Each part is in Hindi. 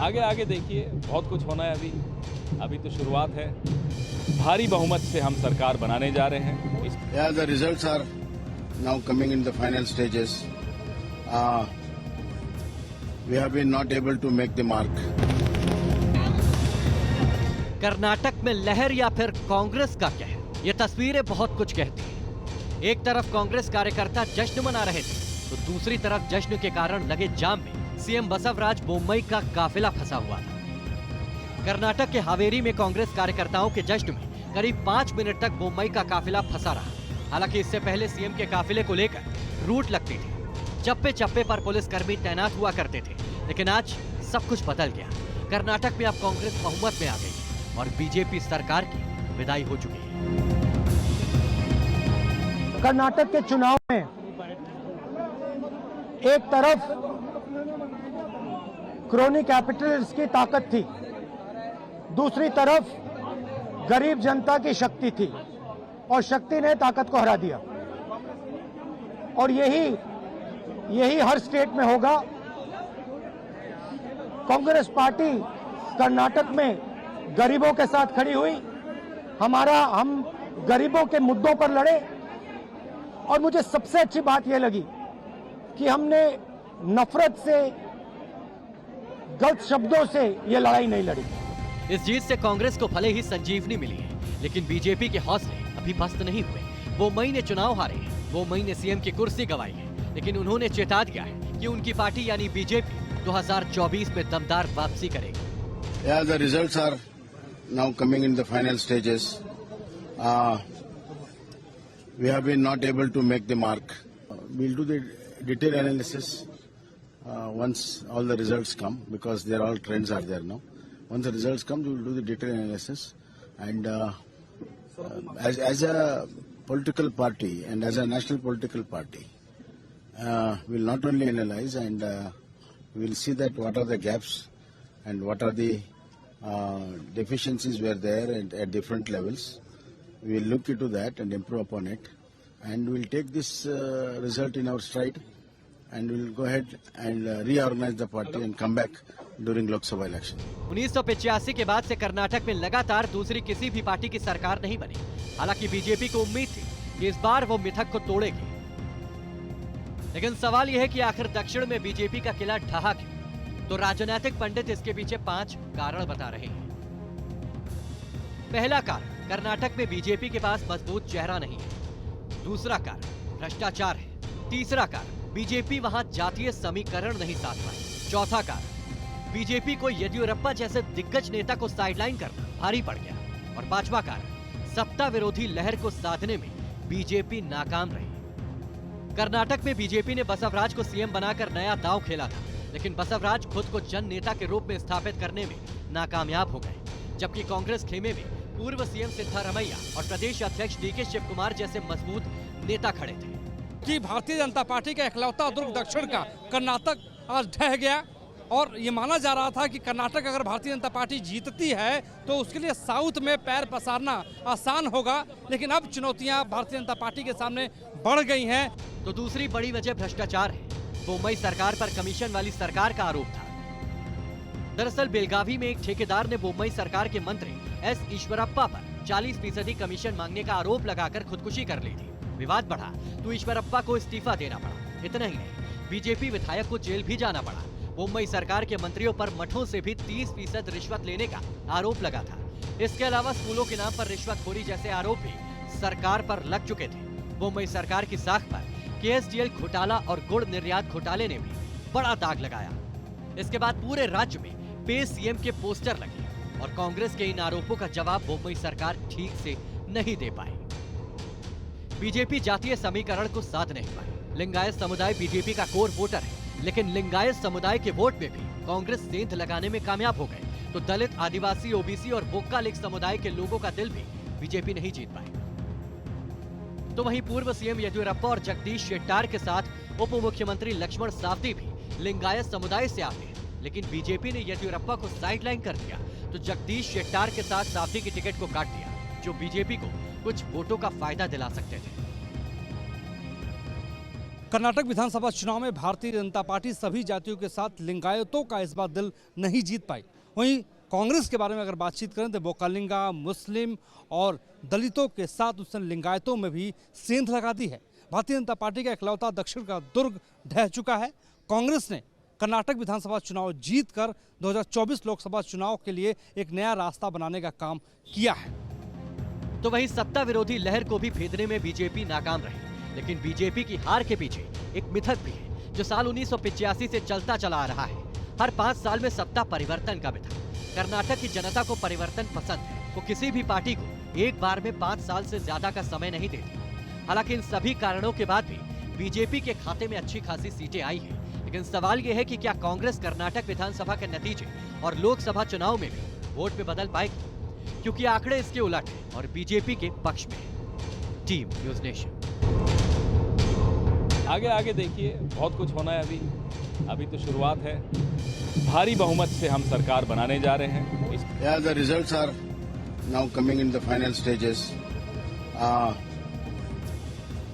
आगे आगे देखिए, बहुत कुछ होना है। अभी तो शुरुआत है। भारी बहुमत से हम सरकार बनाने जा रहे हैं। Yeah, the results are now coming in the final stages. We have been not able to make the mark. Karnataka में लहर या फिर कांग्रेस का कहर, ये तस्वीरें बहुत कुछ कहती हैं। एक तरफ कांग्रेस कार्यकर्ता जश्न मना रहे थे, तो दूसरी तरफ जश्न के कारण लगे जाम में सीएम बसवराज बोम्मई का काफिला फंसा हुआ था। कर्नाटक के हावेरी में कांग्रेस कार्यकर्ताओं के जश्न में करीब 5 मिनट तक बोम्मई का काफिला फंसा रहा। हालांकि इससे पहले सीएम के काफिले को लेकर रूट लगती थी, चप्पे चप्पे पर पुलिसकर्मी तैनात हुआ करते थे। लेकिन आज सब कुछ बदल गया। कर्नाटक में अब कांग्रेस बहुमत में आ गई और बीजेपी सरकार की विदाई हो चुकी है। कर्नाटक के चुनाव में एक तरफ क्रोनी कैपिटल्स की ताकत थी, दूसरी तरफ गरीब जनता की शक्ति थी और शक्ति ने ताकत को हरा दिया। और यही हर स्टेट में होगा। कांग्रेस पार्टी कर्नाटक में गरीबों के साथ खड़ी हुई, हम गरीबों के मुद्दों पर लड़े। और मुझे सबसे अच्छी बात यह लगी कि हमने नफरत से, गलत शब्दों से यह लड़ाई नहीं लड़ी। इस जीत से कांग्रेस को भले ही संजीवनी मिली है, लेकिन बीजेपी के हौसले अभी पस्त नहीं हुए। बोम्मई ने चुनाव हारे हैं, बोम्मई ने सीएम की कुर्सी गंवाई है, लेकिन उन्होंने चेता दिया है कि उनकी पार्टी यानी बीजेपी 2024 में दमदार वापसी करेगी। Yeah, the results are now coming in the final stages. We have been not able to make the mark. We'll do the detailed analysis once all the results come, because there all trends are there now. Once the results come, we will do the detailed analysis. And as a political party and as a national political party, we'll not only analyze and we'll see that what are the gaps and what are the deficiencies were there and at different levels. We will look into that and improve upon it, and we will take this result in our stride, and we will go ahead and reorganize the party and come back during Lok Sabha election. 1985 के बाद से कर्नाटक में लगातार दूसरी किसी भी पार्टी की सरकार नहीं बनी। हालांकि बीजेपी को उम्मीद थी कि इस बार वो मिथक को तोड़ेगी। लेकिन सवाल यह है कि आखिर दक्षिण में बीजेपी का किला ढहा क्यों? तो राजनीतिक पंडित इसके पीछे 5 कारण बता रहे हैं। पहला कारण, कर्नाटक में बीजेपी के पास मजबूत चेहरा नहीं है। दूसरा कारण, भ्रष्टाचार है। तीसरा कारण, बीजेपी वहां जातीय समीकरण नहीं साध पाई। चौथा कारण, बीजेपी को येदियुरप्पा जैसे दिग्गज नेता को साइडलाइन करना भारी पड़ गया। और पांचवा कारण, सत्ता विरोधी लहर को साधने में बीजेपी नाकाम रही। कर्नाटक में बीजेपी ने बसवराज को सीएम बनाकर नया दांव खेला था, लेकिन बसवराज खुद को जन नेता के रूप में स्थापित करने में नाकामयाब हो गए। जबकि कांग्रेस खेमे में पूर्व सीएम सिद्धारमैया और प्रदेश अध्यक्ष डीके शिव कुमार जैसे मजबूत नेता खड़े थे। कि भारतीय जनता पार्टी का इकलौता दुर्ग दक्षिण का कर्नाटक आज ढह गया, और ये माना जा रहा था कि कर्नाटक अगर भारतीय जनता पार्टी जीतती है तो उसके लिए साउथ में पैर पसारना आसान होगा। लेकिन अब चुनौतियां भारतीय जनता पार्टी के सामने बढ़ गई हैं। तो दूसरी बड़ी वजह भ्रष्टाचार है। बोम्मई सरकार पर कमीशन वाली सरकार का आरोप था। दरअसल बेलगावी में एक ठेकेदार ने बोम्मई सरकार के मंत्री एस ईश्वरप्पा पर 40% कमीशन मांगने का आरोप लगाकर खुदकुशी कर ली थी। विवाद बढ़ा तो ईश्वरप्पा को इस्तीफा देना पड़ा। इतना ही नहीं, बीजेपी विधायक को जेल भी जाना पड़ा। बोम्मई सरकार के मंत्रियों पर मठों से भी 30% रिश्वत लेने का आरोप लगा था। इसके अलावा स्कूलों के नाम पर रिश्वतखोरी जैसे आरोप भी सरकार पर लग चुके थे। बोम्मई सरकार की साख पर केएसडीएल घोटाला और गुड़ निर्यात घोटाले ने भी बड़ा दाग लगाया। इसके बाद पूरे राज्य में पे सीएम के पोस्टर लगे और कांग्रेस के इन आरोपों का जवाब बोम्मई सरकार ठीक से नहीं दे पाई। बीजेपी जातीय समीकरण को साध नहीं पाई। लिंगायत समुदाय बीजेपी का कोर वोटर है, लेकिन लिंगायत समुदाय के वोट में भी कांग्रेस सेंध लगाने में कामयाब हो गए। तो दलित, आदिवासी, ओबीसी और वोक्का लीग समुदाय के लोगों का दिल भी बीजेपी नहीं जीत पाई। तो वहीं पूर्व सीएम येदियुरप्पा और जगदीश शेट्टार के साथ उप मुख्यमंत्री लक्ष्मण सावदी भी लिंगायत समुदाय से आते हैं, लेकिन बीजेपी ने येदियुरप्पा को साइडलाइन कर दिया तो जगदीश शेट्टार के साथ सावदी की टिकट को काट दिया, जो बीजेपी को कुछ वोटों का फायदा दिला सकते थे। कर्नाटक विधानसभा चुनाव में भारतीय जनता पार्टी सभी जातियों के साथ लिंगायतों का इस बार दिल नहीं जीत पाई। वहीं कांग्रेस के बारे में अगर बातचीत करें तो वो कलिंगा, मुस्लिम और दलितों के साथ उसने लिंगायतों में भी सेंध लगा दी है। भारतीय जनता पार्टी का इकलौता दक्षिण का दुर्ग ढह चुका है। कांग्रेस ने कर्नाटक विधानसभा चुनाव जीतकर 2024 लोकसभा चुनाव के लिए एक नया रास्ता बनाने का काम किया है। तो वहीं सत्ता विरोधी लहर को भी भेदने में बीजेपी नाकाम रही, लेकिन बीजेपी की हार के पीछे एक मिथक भी है जो साल 1985 से चलता चला आ रहा है। हर 5 साल में सत्ता परिवर्तन का मिथक। कर्नाटक की जनता को परिवर्तन पसंद है। वो किसी भी पार्टी को एक बार में 5 साल से ज्यादा का समय नहीं देती। हालांकि इन सभी कारणों के बाद भी बीजेपी के खाते में अच्छी खासी सीटें आई हैं। लेकिन सवाल यह है कि क्या कांग्रेस कर्नाटक विधानसभा के नतीजे और लोकसभा चुनाव में भी वोट में बदल पाएगी? क्योंकि आंकड़े इसके उलट हैं और बीजेपी के पक्ष में है। Team news nation. आगे आगे देखिए, बहुत कुछ होना है। अभी तो शुरुआत है। भारी बहुमत से हम सरकार बनाने जा रहे हैं। Yeah, the results are now coming in the final stages.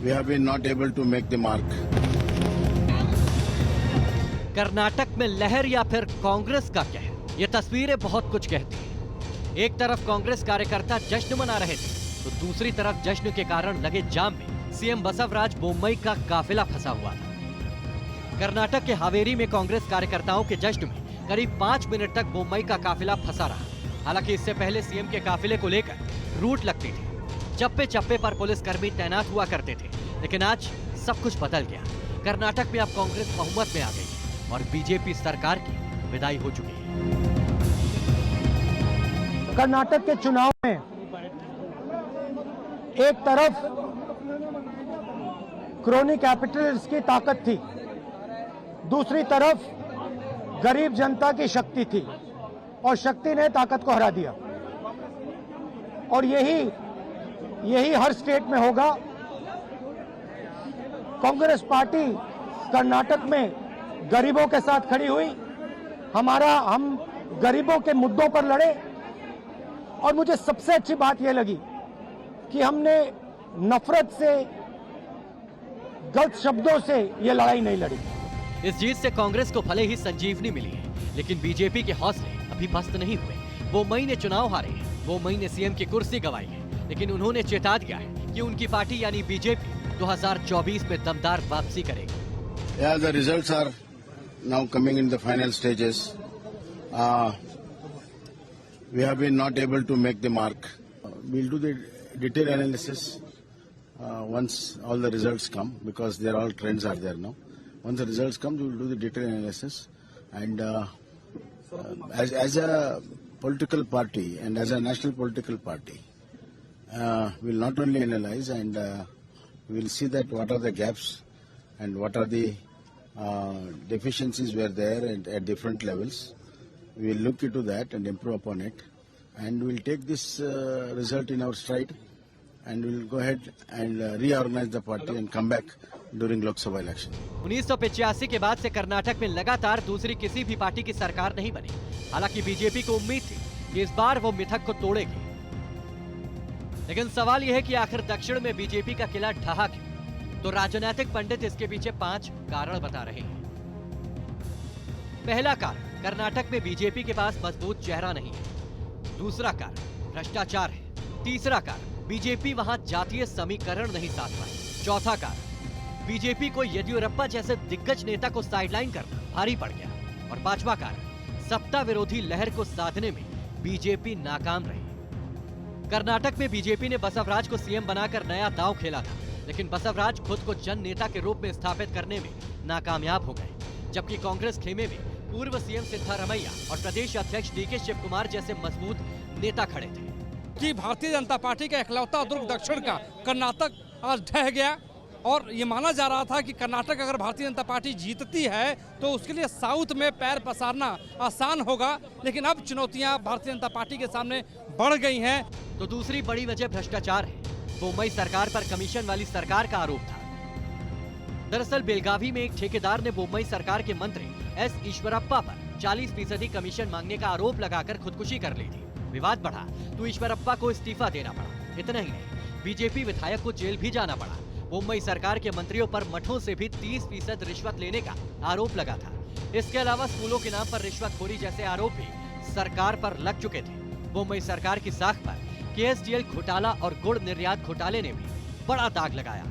We have been not able to make the mark. Karnataka में लहर या फिर कांग्रेस का कहर, ये तस्वीरें बहुत कुछ कहती हैं। एक तरफ कांग्रेस कार्यकर्ता जश्न मना रहे थे, तो दूसरी तरफ जश्न के कारण लगे जाम में सीएम बसवराज बोम्मई का काफिला फंसा हुआ था। कर्नाटक के हावेरी में कांग्रेस कार्यकर्ताओं के जश्न में करीब 5 मिनट तक बोम्मई का काफिला फंसा रहा। हालांकि इससे पहले सीएम के काफिले को लेकर रूट लगती थी। चप्पे चप्पे पर पुलिसकर्मी तैनात हुआ करते थे। लेकिन आज सब कुछ बदल गया। कर्नाटक में अब कांग्रेस बहुमत में आ गई है और बीजेपी सरकार की विदाई हो चुकी है। कर्नाटक के चुनाव में एक तरफ क्रोनी कैपिटलिस्ट की ताकत थी, दूसरी तरफ गरीब जनता की शक्ति थी और शक्ति ने ताकत को हरा दिया। और यही हर स्टेट में होगा। कांग्रेस पार्टी कर्नाटक में गरीबों के साथ खड़ी हुई। हम गरीबों के मुद्दों पर लड़े और मुझे सबसे अच्छी बात यह लगी कि हमने नफरत से, गलत शब्दों से यह लड़ाई नहीं लड़ी। इस जीत से कांग्रेस को भले ही संजीवनी मिली है, लेकिन बीजेपी के हौसले अभी पस्त नहीं हुए। बोम्मई ने चुनाव हारे हैं, बोम्मई ने सीएम की कुर्सी गंवाई है, लेकिन उन्होंने चेता दिया है कि उनकी पार्टी यानी बीजेपी 2024 में दमदार वापसी करेगी। Yeah, the results are now coming in the final stages. We have been not able to make the mark. We'll do the detailed analysis once all the results come, because all trends are there now. Once the results come, we will do the detailed analysis. And as a political party and as a national political party, we'll not only analyze and we'll see that what are the gaps and what are the deficiencies were there and at different levels. We will look into that and improve upon it, and we will take this result in our stride, and we will go ahead and reorganize the party and come back during Lok Sabha election. 1985 के बाद से कर्नाटक में लगातार दूसरी किसी भी पार्टी की सरकार नहीं बनी। हालांकि बीजेपी को उम्मीद थी कि इस बार वो मिथक को तोड़ेगी। लेकिन सवाल यह है कि आखिर दक्षिण में बीजेपी का किला ढहा क्यों? तो राजनीतिक पंडित इसके पीछे 5 कारण बता रहे हैं। पहला कारण, कर्नाटक में बीजेपी के पास मजबूत चेहरा नहीं है। दूसरा कारण, भ्रष्टाचार है। तीसरा कारण, बीजेपी वहां जातीय समीकरण नहीं साध पाई। चौथा कारण, बीजेपी को येदियुरप्पा जैसे दिग्गज नेता को साइडलाइन करना भारी पड़ गया। और पांचवा कारण, सत्ता विरोधी लहर को साधने में बीजेपी नाकाम रही। कर्नाटक में बीजेपी ने बसवराज को सीएम बनाकर नया दांव खेला था, लेकिन बसवराज खुद को जन नेता के रूप में स्थापित करने में नाकामयाब हो गए। जबकि कांग्रेस खेमे में पूर्व सीएम सिद्धारमैया और प्रदेश अध्यक्ष डीके शिवकुमार जैसे मजबूत नेता खड़े थे। कि भारतीय जनता पार्टी का इकलौता दुर्ग दक्षिण का कर्नाटक आज ढह गया और ये माना जा रहा था कि कर्नाटक अगर भारतीय जनता पार्टी जीतती है तो उसके लिए साउथ में पैर पसारना आसान होगा। लेकिन अब चुनौतियां भारतीय जनता पार्टी के सामने बढ़ गई हैं। तो दूसरी बड़ी वजह भ्रष्टाचार है। बोम्मई सरकार पर कमीशन वाली सरकार का आरोप था। दरअसल बेलगावी में एक ठेकेदार ने बोम्मई सरकार के मंत्री एस ईश्वरप्पा पर 40% कमीशन मांगने का आरोप लगाकर खुदकुशी कर ली थी। विवाद बढ़ा तो ईश्वरप्पा को इस्तीफा देना पड़ा। इतना ही नहीं, बीजेपी विधायक को जेल भी जाना पड़ा। मुंबई सरकार के मंत्रियों पर मठों से भी 30% रिश्वत लेने का आरोप लगा था। इसके अलावा स्कूलों के नाम पर रिश्वतखोरी जैसे आरोप भी सरकार पर लग चुके थे। मुंबई सरकार की साख पर केएसडीएल घोटाला और गुड़ निर्यात घोटाले ने भी बड़ा दाग लगाया।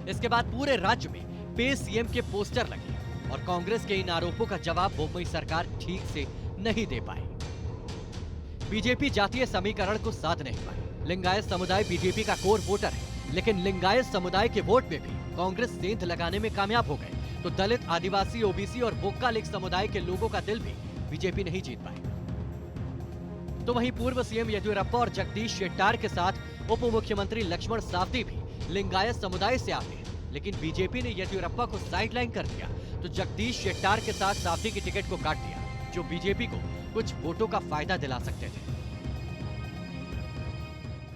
इसके बाद पूरे राज्य में पे सीएम के पोस्टर लगे और कांग्रेस के इन आरोपों का जवाब मुंबई सरकार ठीक से नहीं दे पाई। बीजेपी जातीय समीकरण को साध नहीं पाई। लिंगायत समुदाय बीजेपी का कोर वोटर है, लेकिन लिंगायत समुदाय के वोट में भी कांग्रेस सेंध लगाने में कामयाब हो गए, तो दलित, आदिवासी, ओबीसी और वोक्का लीग समुदाय के लोगों का दिल भी बीजेपी नहीं जीत पाई। तो वहीं पूर्व सीएम येदियुरप्पा और जगदीश शेट्टार के साथ उप मुख्यमंत्री लक्ष्मण सावदी भी लिंगायत समुदाय से आते हैं, लेकिन बीजेपी ने येदियुरप्पा को साइडलाइन कर दिया तो जगदीश शेट्टार के साथ सावदी की टिकट को काट दिया, जो बीजेपी को कुछ वोटों का फायदा दिला सकते थे।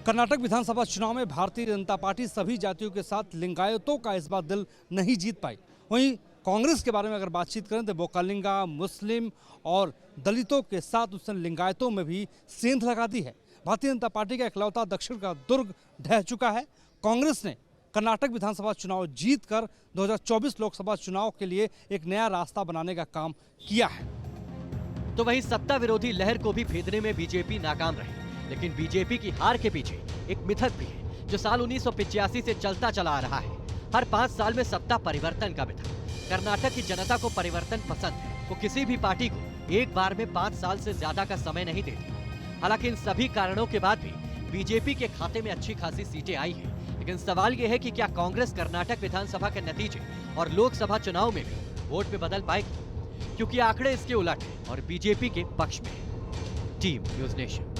कर्नाटक विधानसभा चुनाव में भारतीय जनता पार्टी सभी जातियों के साथ लिंगायतों का इस बार दिल नहीं जीत पाई। वहीं कांग्रेस के बारे में अगर बातचीत करें तो बोकालिंगा, मुस्लिम और दलितों के साथ उसने लिंगायतों में भी सेंध लगा दी है। भारतीय जनता पार्टी का इकलौता दक्षिण का दुर्ग ढह चुका है। कांग्रेस ने कर्नाटक विधानसभा चुनाव जीतकर 2024 लोकसभा चुनाव के लिए एक नया रास्ता बनाने का काम किया है। तो वहीं सत्ता विरोधी लहर को भी भेदने में बीजेपी नाकाम रही, लेकिन बीजेपी की हार के पीछे एक मिथक भी है जो साल 1985 से चलता चला आ रहा है। हर 5 साल में सत्ता परिवर्तन का मिथक। कर्नाटक की जनता को परिवर्तन पसंद है, वो किसी भी पार्टी को एक बार में 5 साल से ज्यादा का समय नहीं देती। हालांकि इन सभी कारणों के बाद भी बीजेपी के खाते में अच्छी खासी सीटें आई हैं, लेकिन सवाल ये है कि क्या कांग्रेस कर्नाटक विधानसभा के नतीजे और लोकसभा चुनाव में भी वोट में बदल पाएगी, क्योंकि आंकड़े इसके उलट हैं और बीजेपी के पक्ष में है। Team news nation.